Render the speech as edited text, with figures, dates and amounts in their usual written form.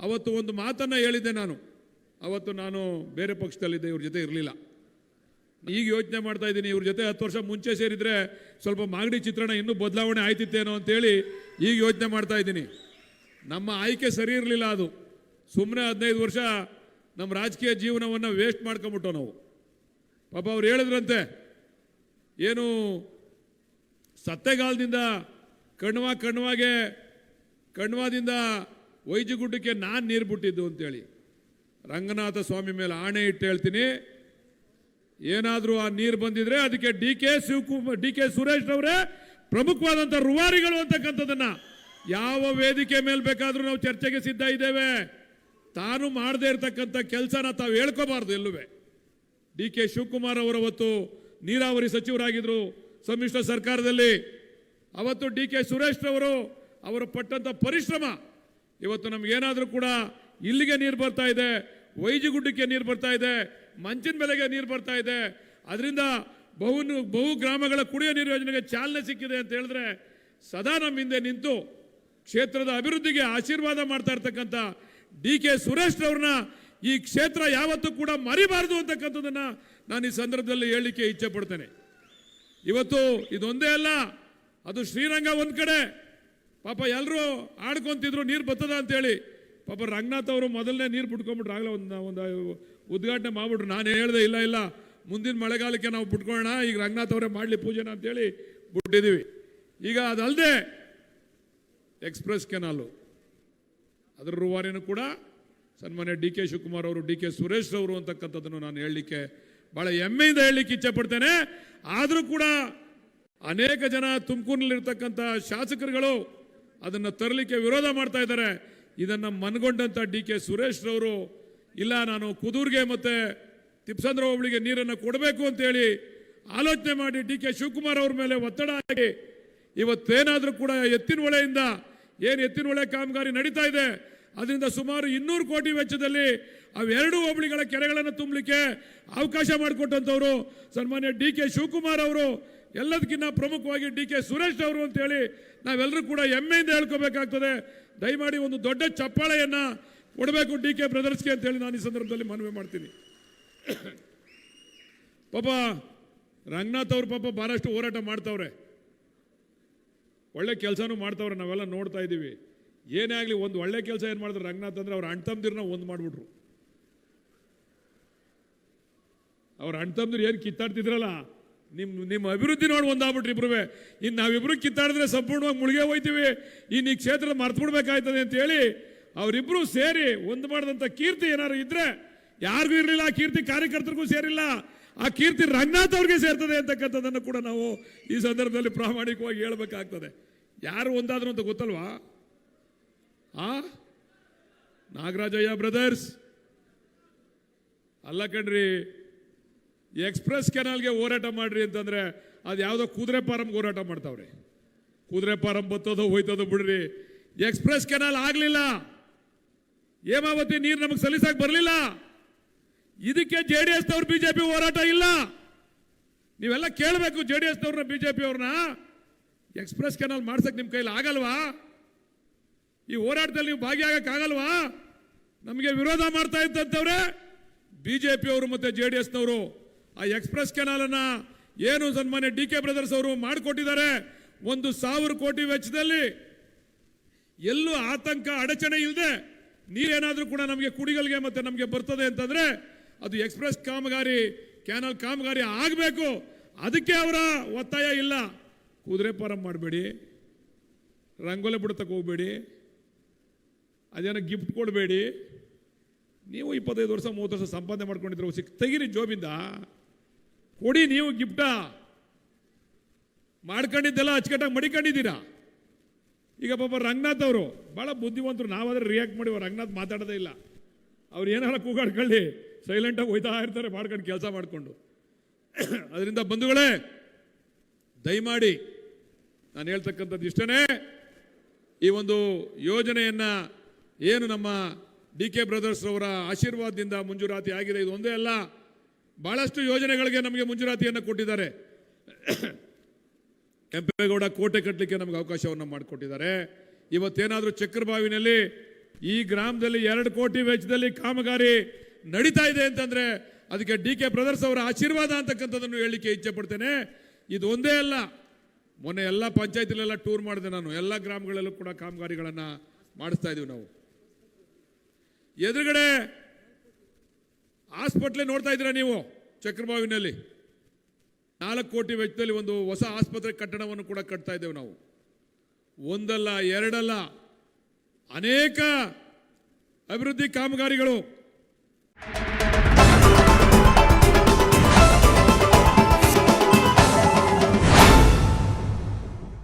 ಅವತ್ತು ಒಂದು ಮಾತನ್ನು ಹೇಳಿದ್ದೆ ನಾನು. ಅವತ್ತು ನಾನು ಬೇರೆ ಪಕ್ಷದಲ್ಲಿದ್ದೆ, ಇವ್ರ ಜೊತೆ ಇರಲಿಲ್ಲ. ಈಗ ಯೋಚನೆ ಮಾಡ್ತಾ ಇದ್ದೀನಿ, ಇವ್ರ ಜೊತೆ 10 ವರ್ಷ ಮುಂಚೆ ಸೇರಿದ್ರೆ ಸ್ವಲ್ಪ ಮಾಗಡಿ ಚಿತ್ರಣ ಇನ್ನೂ ಬದಲಾವಣೆ ಆಯ್ತಿತ್ತೇನೋ ಅಂತೇಳಿ ಈಗ ಯೋಚನೆ ಮಾಡ್ತಾ ಇದ್ದೀನಿ. ನಮ್ಮ ಆಯ್ಕೆ ಸರಿ ಇರಲಿಲ್ಲ. ಅದು ಸುಮ್ಮನೆ 15 ವರ್ಷ ನಮ್ಮ ರಾಜಕೀಯ ಜೀವನವನ್ನು ವೇಸ್ಟ್ ಮಾಡ್ಕೊಂಬಿಟ್ಟು ನಾವು. ಪಾಪ ಅವ್ರು ಹೇಳಿದ್ರಂತೆ, ಏನು ಸತ್ತೆಗಾಲದಿಂದ ಕಣ್ವಾದಿಂದ ವೈಜಿಗುಡ್ಡಕ್ಕೆ ನಾನು ನೀರು ಬಿಟ್ಟಿದ್ದು ಅಂತೇಳಿ. ರಂಗನಾಥ ಸ್ವಾಮಿ ಮೇಲೆ ಆಣೆ ಇಟ್ಟು ಹೇಳ್ತೀನಿ, ಏನಾದರೂ ಆ ನೀರು ಬಂದಿದ್ರೆ ಅದಕ್ಕೆ ಡಿ ಕೆ ಸುರೇಶ್ ಅವರೇ ಪ್ರಮುಖವಾದಂಥ ರೂವಾರಿಗಳು ಅಂತಕ್ಕಂಥದ್ದನ್ನ ಯಾವ ವೇದಿಕೆ ಮೇಲೆ ಬೇಕಾದರೂ ನಾವು ಚರ್ಚೆಗೆ ಸಿದ್ಧ ಇದ್ದೇವೆ. ತಾನು ಮಾಡದೇ ಇರತಕ್ಕಂಥ ಕೆಲಸನ ತಾವು ಹೇಳ್ಕೋಬಾರ್ದು ಎಲ್ಲುವೆ. ಡಿ ಕೆ ಶಿವಕುಮಾರ್ ಅವರು ಅವತ್ತು ನೀರಾವರಿ ಸಚಿವರಾಗಿದ್ದರು ಸಮ್ಮಿಶ್ರ ಸರ್ಕಾರದಲ್ಲಿ. ಅವತ್ತು ಡಿ ಕೆ ಸುರೇಶ್ ಅವರು ಪಟ್ಟಂತ ಪರಿಶ್ರಮ ಇವತ್ತು ನಮಗೇನಾದರೂ ಕೂಡ ಇಲ್ಲಿಗೆ ನೀರು ಬರ್ತಾ ಇದೆ, ವೈಜಿಗುಡ್ಡಕ್ಕೆ ನೀರು ಬರ್ತಾ ಇದೆ, ಮಂಚಿನ ಬೆಲೆಗೆ ನೀರು ಬರ್ತಾ ಇದೆ. ಅದರಿಂದ ಬಹು ಗ್ರಾಮಗಳ ಕುಡಿಯೋ ನೀರು ಯೋಜನೆಗೆ ಚಾಲನೆ ಸಿಕ್ಕಿದೆ ಅಂತ ಹೇಳಿದ್ರೆ ಸದಾ ನಮ್ಮ ಹಿಂದೆ ನಿಂತು ಕ್ಷೇತ್ರದ ಅಭಿವೃದ್ಧಿಗೆ ಆಶೀರ್ವಾದ ಮಾಡ್ತಾ ಇರ್ತಕ್ಕಂಥ ಡಿ ಕೆ ಸುರೇಶ್ ಅವ್ರನ್ನ ಈ ಕ್ಷೇತ್ರ ಯಾವತ್ತೂ ಕೂಡ ಮರಿಬಾರದು ಅಂತಕ್ಕಂಥದ್ದನ್ನ ನಾನು ಈ ಸಂದರ್ಭದಲ್ಲಿ ಹೇಳಲಿಕ್ಕೆ ಇಚ್ಛೆ ಪಡ್ತೇನೆ. ಇವತ್ತು ಇದೊಂದೇ ಅಲ್ಲ, ಅದು ಶ್ರೀರಂಗ ಒಂದ್ ಕಡೆ ಪಾಪ ಎಲ್ಲರೂ ಆಡ್ಕೊಂತಿದ್ರು ನೀರು ಬರ್ತದ ಅಂತೇಳಿ. ಪಾಪ ರಂಗನಾಥ್ ಅವರು ಮೊದಲನೇ ನೀರು ಬಿಟ್ಕೊಂಡ್ಬಿಟ್ರು, ಆಗಲೇ ಒಂದು ಉದ್ಘಾಟನೆ ಮಾಡ್ಬಿಟ್ರು. ನಾನು ಹೇಳಿದೆ ಇಲ್ಲ ಮುಂದಿನ ಮಳೆಗಾಲಕ್ಕೆ ನಾವು ಬಿಟ್ಕೊಳ್ಳೋಣ, ಈಗ ರಂಗನಾಥ್ ಅವರೇ ಮಾಡಲಿ ಪೂಜೆನ ಅಂತೇಳಿ ಬಿಟ್ಟಿದ್ದೀವಿ. ಈಗ ಅದಲ್ಲದೆ ಎಕ್ಸ್ಪ್ರೆಸ್ ಕೆನಾಲು ಅದರ ರೂವಾರಿನೂ ಕೂಡ ಸನ್ಮಾನ್ಯ ಡಿ ಕೆ ಶಿವಕುಮಾರ್ ಅವರು, ಡಿ ಕೆ ಸುರೇಶ್ ಅವರು ಅಂತಕ್ಕಂಥದ್ದನ್ನು ನಾನು ಹೇಳಲಿಕ್ಕೆ ಭಾಳ ಹೆಮ್ಮೆಯಿಂದ ಹೇಳಲಿಕ್ಕೆ ಇಚ್ಛೆ ಪಡ್ತೇನೆ. ಆದರೂ ಕೂಡ ಅನೇಕ ಜನ ತುಮಕೂರಿನಲ್ಲಿರ್ತಕ್ಕಂಥ ಶಾಸಕರುಗಳು ಅದನ್ನು ತರಲಿಕ್ಕೆ ವಿರೋಧ ಮಾಡ್ತಾ ಇದ್ದಾರೆ. ಇದನ್ನು ಮನಗೊಂಡಂಥ ಡಿ ಕೆ ಸುರೇಶ್ ರವರು ಇಲ್ಲ, ನಾನು ಕುದೂರ್ಗೆ ಮತ್ತು ತಿಪ್ಸಂದ್ರ ಹೋಬಳಿಗೆ ನೀರನ್ನು ಕೊಡಬೇಕು ಅಂತೇಳಿ ಆಲೋಚನೆ ಮಾಡಿ ಡಿ ಕೆ ಶಿವಕುಮಾರ್ ಅವ್ರ ಮೇಲೆ ಒತ್ತಡ ಹಾಕಿ ಇವತ್ತೇನಾದರೂ ಕೂಡ ಎತ್ತಿನ ಹೊಳೆ ಕಾಮಗಾರಿ ನಡೀತಾ ಇದೆ. ಅದರಿಂದ ಸುಮಾರು 200 ಕೋಟಿ ವೆಚ್ಚದಲ್ಲಿ ಅವೆರಡು ಹೋಬಳಿಗಳ ಕೆರೆಗಳನ್ನು ತುಂಬಲಿಕ್ಕೆ ಅವಕಾಶ ಮಾಡಿಕೊಟ್ಟಂಥವ್ರು ಸನ್ಮಾನ್ಯ ಡಿ ಕೆ ಶಿವಕುಮಾರ್ ಅವರು, ಎಲ್ಲದಕ್ಕಿಂತ ಪ್ರಮುಖವಾಗಿ ಡಿ ಕೆ ಸುರೇಶ್ ಅವರು ಅಂತೇಳಿ ನಾವೆಲ್ಲರೂ ಕೂಡ ಹೆಮ್ಮೆಯಿಂದ ಹೇಳ್ಕೋಬೇಕಾಗ್ತದೆ. ದಯಮಾಡಿ ಒಂದು ದೊಡ್ಡ ಚಪ್ಪಾಳೆಯನ್ನ ಕೊಡಬೇಕು ಡಿ ಕೆ ಬ್ರದರ್ಸ್ಗೆ ಅಂತೇಳಿ ನಾನು ಈ ಸಂದರ್ಭದಲ್ಲಿ ಮನವಿ ಮಾಡ್ತೀನಿ. ಪಾಪ ರಂಗನಾಥ್ ಅವರು ಪಾಪ ಬಹಳಷ್ಟು ಹೋರಾಟ ಮಾಡ್ತಾವ್ರೆ, ಒಳ್ಳೆ ಕೆಲಸನೂ ಮಾಡ್ತಾವ್ರೆ, ನಾವೆಲ್ಲ ನೋಡ್ತಾ ಇದ್ದೀವಿ. ಏನೇ ಆಗಲಿ ಒಂದು ಒಳ್ಳೆ ಕೆಲಸ ಏನು ಮಾಡಿದ್ರು ರಂಗನಾಥ್ ಅಂದ್ರೆ ಅವ್ರ ಅಣ್ತಂದಿರನ್ನ ಒಂದು ಮಾಡಿಬಿಟ್ರು. ಅವ್ರ ಅಣ್ತಂದಿರು ಏನು ಕಿತ್ತಾಡ್ತಿದ್ರಲ್ಲ, ನಿಮ್ಮ ಅಭಿವೃದ್ಧಿ ನೋಡಿ ಒಂದಾಗ್ಬಿಟ್ರಿ ಇಬ್ರುವೆ. ಇನ್ನು ನಾವಿಬ್ರು ಕಿತ್ತಾಡಿದ್ರೆ ಸಂಪೂರ್ಣವಾಗಿ ಮುಳುಗೆ ಹೋಯ್ತೀವಿ, ಇನ್ನು ಈ ಕ್ಷೇತ್ರ ಮರ್ತು ಬಿಡ್ಬೇಕಾಯ್ತದೆ ಅಂತ ಹೇಳಿ ಅವರಿಬ್ರು ಸೇರಿ ಒಂದು ಮಾಡಿದಂಥ ಕೀರ್ತಿ ಏನಾದ್ರು ಇದ್ರೆ ಯಾರಿಗೂ ಇರಲಿಲ್ಲ. ಆ ಕೀರ್ತಿ ಕಾರ್ಯಕರ್ತರಿಗೂ ಸೇರಿಲ್ಲ, ಆ ಕೀರ್ತಿ ರಂಗನಾಥ್ ಅವ್ರಿಗೆ ಸೇರ್ತದೆ ಅಂತಕ್ಕಂಥದ್ದನ್ನು ಕೂಡ ನಾವು ಈ ಸಂದರ್ಭದಲ್ಲಿ ಪ್ರಾಮಾಣಿಕವಾಗಿ ಹೇಳ್ಬೇಕಾಗ್ತದೆ. ಯಾರು ಒಂದಾದ್ರು ಅಂತ ಗೊತ್ತಲ್ವಾ? ನಾಗರಾಜಯ್ಯ ಬ್ರದರ್ಸ್ ಅಲ್ಲ ಕಣ್ರಿ. ಎಕ್ಸ್ಪ್ರೆಸ್ ಕೆನಾಲ್ಗೆ ಹೋರಾಟ ಮಾಡ್ರಿ ಅಂತಂದ್ರೆ ಅದು ಯಾವುದೋ ಕುದುರೆ ಫಾರಮ್ಗೆ ಹೋರಾಟ ಮಾಡ್ತಾವ್ರೆ. ಕುದುರೆ ಫಾರಂ ಬತ್ತೋದು ಹೋಯ್ತದೋ ಬಿಡ್ರಿ. ಎಕ್ಸ್ಪ್ರೆಸ್ ಕೆನಾಲ್ ಆಗಲಿಲ್ಲ, ಹೇಮಾವತಿ ನೀರು ನಮಗೆ ಸಲ್ಲಿಸಕ್ಕೆ ಬರಲಿಲ್ಲ. ಇದಕ್ಕೆ JDS ನವರು ಬಿಜೆಪಿ ಹೋರಾಟ ಇಲ್ಲ. ನೀವೆಲ್ಲ ಕೇಳಬೇಕು JDS ನವ್ರನ್ನ, ಬಿಜೆಪಿ ಅವ್ರನ್ನ. ಎಕ್ಸ್ಪ್ರೆಸ್ ಕೆನಾಲ್ ಮಾಡ್ಸಕ್ ನಿಮ್ಮ ಕೈಲಿ ಆಗಲ್ವಾ? ಈ ಹೋರಾಟದಲ್ಲಿ ನೀವು ಭಾಗಿಯಾಗಕ್ಕಾಗಲ್ವಾ? ನಮಗೆ ವಿರೋಧ ಮಾಡ್ತಾ ಇದ್ದಂಥವ್ರೆ ಬಿಜೆಪಿ ಅವರು ಮತ್ತೆ JDS ನವರು. ಆ ಎಕ್ಸ್ಪ್ರೆಸ್ ಕೆನಾಲನ್ನ ಏನು ಸನ್ಮಾನ್ಯ ಡಿ ಕೆ ಬ್ರದರ್ಸ್ ಅವರು ಮಾಡಿಕೊಟ್ಟಿದ್ದಾರೆ, 1,000 ಕೋಟಿ ವೆಚ್ಚದಲ್ಲಿ, ಎಲ್ಲೂ ಆತಂಕ ಅಡಚಣೆ ಇಲ್ಲದೆ ನೀರೇನಾದರೂ ಕೂಡ ನಮಗೆ ಕುಡಿಗಳಿಗೆ ಮತ್ತೆ ನಮಗೆ ಬರ್ತದೆ ಅಂತಂದ್ರೆ ಅದು ಎಕ್ಸ್ಪ್ರೆಸ್ ಕೆನಾಲ್ ಕಾಮಗಾರಿ ಆಗಬೇಕು. ಅದಕ್ಕೆ ಅವರ ಒತ್ತಾಯ ಇಲ್ಲ. ಕುದುರೆ ಫಾರಂ ಮಾಡಬೇಡಿ, ರಂಗೋಲೆ ಬಿಡತಕ್ಕೆ ಹೋಗಬೇಡಿ, ಅದೇನೋ ಗಿಫ್ಟ್ ಕೊಡಬೇಡಿ. ನೀವು 25 ವರ್ಷ 30 ವರ್ಷ ಸಂಪಾದನೆ ಮಾಡ್ಕೊಂಡಿದ್ರು, ತೆಗೀರಿ ಜೋಬಿಂದ ಕೊಡಿ. ನೀವು ಗಿಫ್ಟ ಮಾಡ್ಕೊಂಡಿದ್ದೆಲ್ಲ ಅಚ್ಚುಕಟ್ಟಾಗಿ ಮಡಿಕೊಂಡಿದ್ದೀರಾ. ಈಗ ಪಾಪ ರಂಗನಾಥ್ ಅವರು ಬಹಳ ಬುದ್ಧಿವಂತರು, ನಾವಾದ್ರೆ ರಿಯಾಕ್ಟ್ ಮಾಡಿ ರಂಗನಾಥ್ ಮಾತಾಡೋದೇ ಇಲ್ಲ. ಅವ್ರು ಏನಾರ ಕೂಗಾಡ್ಕೊಳ್ಳಿ, ಸೈಲೆಂಟಾಗಿ ಹೋಯ್ತಾ ಇರ್ತಾರೆ ಮಾಡ್ಕೊಂಡು ಕೆಲಸ ಮಾಡಿಕೊಂಡು. ಅದರಿಂದ ಬಂಧುಗಳೇ, ದಯಮಾಡಿ ನಾನು ಹೇಳ್ತಕ್ಕಂಥದ್ದು ಇಷ್ಟನೇ. ಈ ಒಂದು ಯೋಜನೆಯನ್ನ ಏನು ನಮ್ಮ ಡಿ ಕೆ ಬ್ರದರ್ಸ್ ಅವರ ಆಶೀರ್ವಾದದಿಂದ ಮಂಜೂರಾತಿ ಆಗಿದೆ, ಇದು ಒಂದೇ ಅಲ್ಲ, ಬಹಳಷ್ಟು ಯೋಜನೆಗಳಿಗೆ ನಮಗೆ ಮಂಜೂರಾತಿಯನ್ನು ಕೊಟ್ಟಿದ್ದಾರೆ. ಕೆಂಪೇಗೌಡ ಕೋಟೆ ಕಟ್ಟಲಿಕ್ಕೆ ನಮಗೆ ಅವಕಾಶವನ್ನು ಮಾಡಿಕೊಟ್ಟಿದ್ದಾರೆ. ಇವತ್ತೇನಾದರೂ ಚಕ್ರಬಾವಿನಲ್ಲಿ ಈ ಗ್ರಾಮದಲ್ಲಿ 2 ಕೋಟಿ ವೆಚ್ಚದಲ್ಲಿ ಕಾಮಗಾರಿ ನಡೀತಾ ಇದೆ ಅಂತಂದ್ರೆ ಅದಕ್ಕೆ ಡಿ.ಕೆ. ಬ್ರದರ್ಸ್ ಅವರ ಆಶೀರ್ವಾದ ಅಂತಕ್ಕಂಥದ್ದನ್ನು ಹೇಳಲಿಕ್ಕೆ ಇಚ್ಛೆ ಪಡ್ತೇನೆ. ಇದು ಒಂದೇ ಅಲ್ಲ, ಮೊನ್ನೆ ಎಲ್ಲ ಪಂಚಾಯತಿಲೆಲ್ಲ ಟೂರ್ ಮಾಡಿದೆ ನಾನು, ಎಲ್ಲ ಗ್ರಾಮಗಳಲ್ಲೂ ಕೂಡ ಕಾಮಗಾರಿಗಳನ್ನು ಮಾಡಿಸ್ತಾ ಇದೀವಿ ನಾವು. ಎದುರುಗಡೆ ಹಾಸ್ಪಿಟ್ಲೆ ನೋಡ್ತಾ ಇದ್ದೀರಾ ನೀವು, ಚಕ್ರಬಾವಿನಲ್ಲಿ 4 ಕೋಟಿ ವೆಚ್ಚದಲ್ಲಿ ಒಂದು ಹೊಸ ಆಸ್ಪತ್ರೆ ಕಟ್ಟಡವನ್ನು ಕೂಡ ಕಟ್ತಾ ಇದ್ದೇವೆ ನಾವು. ಒಂದಲ್ಲ ಎರಡಲ್ಲ, ಅನೇಕ ಅಭಿವೃದ್ಧಿ ಕಾಮಗಾರಿಗಳು